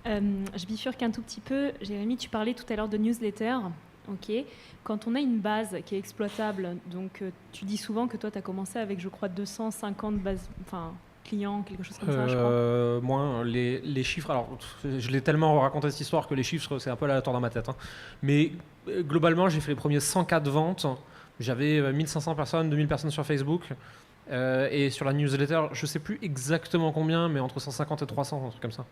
Je bifurque un tout petit peu. Jérémy, tu parlais tout à l'heure de newsletter. Ok. Quand on a une base qui est exploitable, donc tu dis souvent que toi, tu as commencé avec, je crois, 250 bases, enfin, clients, quelque chose comme ça, je crois. Moins les chiffres. Alors, je l'ai tellement raconté cette histoire que les chiffres, c'est un peu aléatoire dans ma tête, hein. Mais globalement, j'ai fait les premiers 104 ventes. J'avais 1500 personnes, 2000 personnes sur Facebook. Et sur la newsletter, je sais plus exactement combien, mais entre 150 et 300, un truc comme ça.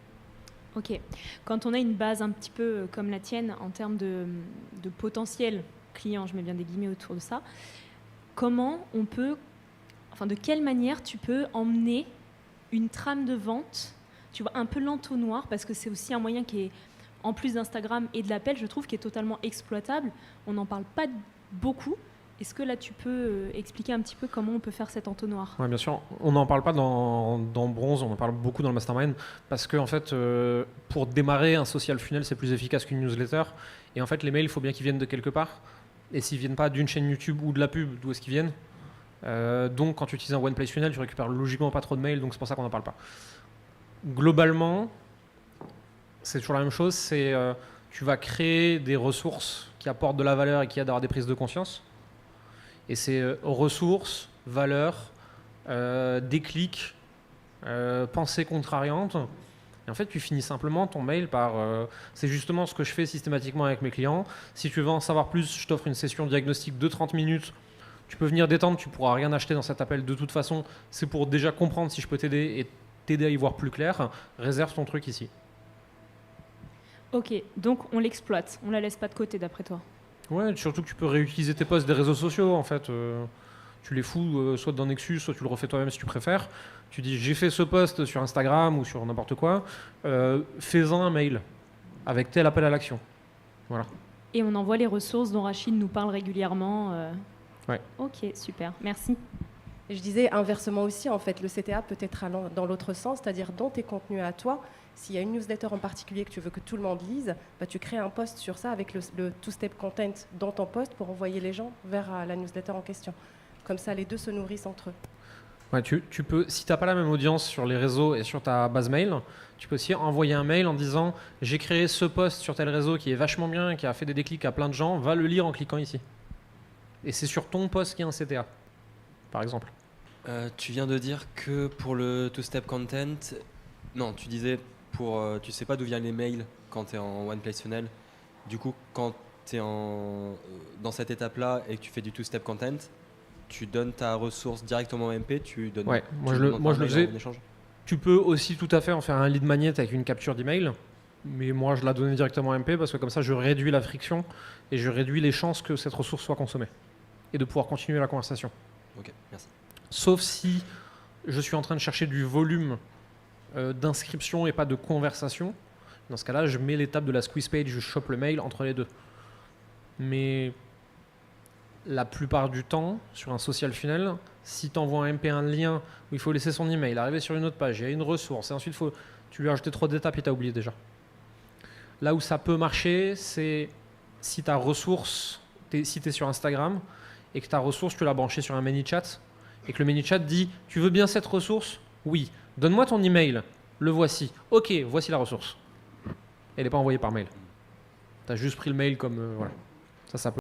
Ok. Quand on a une base un petit peu comme la tienne en termes de potentiel client, je mets bien des guillemets autour de ça, comment on peut, enfin de quelle manière tu peux emmener une trame de vente, tu vois, un peu l'entonnoir, parce que c'est aussi un moyen qui est, en plus d'Instagram et de l'appel, je trouve, qui est totalement exploitable. On n'en parle pas beaucoup. Est-ce que là, tu peux expliquer un petit peu comment on peut faire cet entonnoir ? Oui, bien sûr. On n'en parle pas dans Bronze, on en parle beaucoup dans le Mastermind, parce que en fait, pour démarrer un social funnel, c'est plus efficace qu'une newsletter. Et en fait, les mails, il faut bien qu'ils viennent de quelque part. Et s'ils viennent pas d'une chaîne YouTube ou de la pub, d'où est-ce qu'ils viennent? Donc, quand tu utilises un One Place Funnel, tu récupères logiquement pas trop de mails, donc c'est pour ça qu'on n'en parle pas. Globalement, c'est toujours la même chose. Tu vas créer des ressources qui apportent de la valeur et qui aident à avoir des prises de conscience. Et c'est ressources, valeurs, déclic, pensée contrariante. Et en fait, tu finis simplement ton mail par... c'est justement ce que je fais systématiquement avec mes clients. Si tu veux en savoir plus, je t'offre une session diagnostique de 30 minutes. Tu peux venir détendre, tu ne pourras rien acheter dans cet appel de toute façon. C'est pour déjà comprendre si je peux t'aider et t'aider à y voir plus clair. Réserve ton truc ici. Ok, donc on l'exploite, on la laisse pas de côté d'après toi. Ouais, surtout que tu peux réutiliser tes posts des réseaux sociaux en fait. Tu les fous soit dans Nexus, soit tu le refais toi-même si tu préfères. Tu dis j'ai fait ce post sur Instagram ou sur n'importe quoi, fais-en un mail avec tel appel à l'action. Voilà. Et on envoie les ressources dont Rachid nous parle régulièrement. Ouais. Ok, super, merci. Je disais inversement aussi, en fait, le CTA peut être dans l'autre sens, c'est-à-dire dans tes contenus à toi. S'il y a une newsletter en particulier que tu veux que tout le monde lise, bah, tu crées un post sur ça avec le two-step content dans ton post pour envoyer les gens vers la newsletter en question. Comme ça, les deux se nourrissent entre eux. Ouais, tu peux, si tu n'as pas la même audience sur les réseaux et sur ta base mail, tu peux aussi envoyer un mail en disant j'ai créé ce post sur tel réseau qui est vachement bien, qui a fait des déclics à plein de gens, va le lire en cliquant ici. Et c'est sur ton post qu'il y a un CTA, par exemple. Tu viens de dire que pour le two-step content, non, tu disais tu sais pas d'où viennent les mails quand tu es en One Place Funnel. Du coup, quand tu es dans cette étape-là et que tu fais du two-step content, tu donnes ta ressource directement en MP, tu donnes. Ouais, moi je le faisais. Tu peux aussi tout à fait en faire un lead magnet avec une capture d'email, mais moi je la donnais directement en MP parce que comme ça je réduis la friction et je réduis les chances que cette ressource soit consommée et de pouvoir continuer la conversation. Ok, merci. Sauf si je suis en train de chercher du volume d'inscription et pas de conversation. Dans ce cas-là, je mets l'étape de la squeeze page, je chope le mail entre les deux. Mais la plupart du temps, sur un social funnel, si tu envoies un MP un lien où il faut laisser son email, arriver sur une autre page, il y a une ressource, et ensuite tu lui as ajouté trop d'étapes et tu as oublié déjà. Là où ça peut marcher, c'est si ta ressource, si tu es sur Instagram, et que ta ressource, tu l'as branchée sur un ManyChat, et que le ManyChat dit « Tu veux bien cette ressource ? Oui. Donne-moi ton email. Le voici. Ok, voici la ressource. » Elle n'est pas envoyée par mail. Tu as juste pris le mail comme... voilà. Ça peut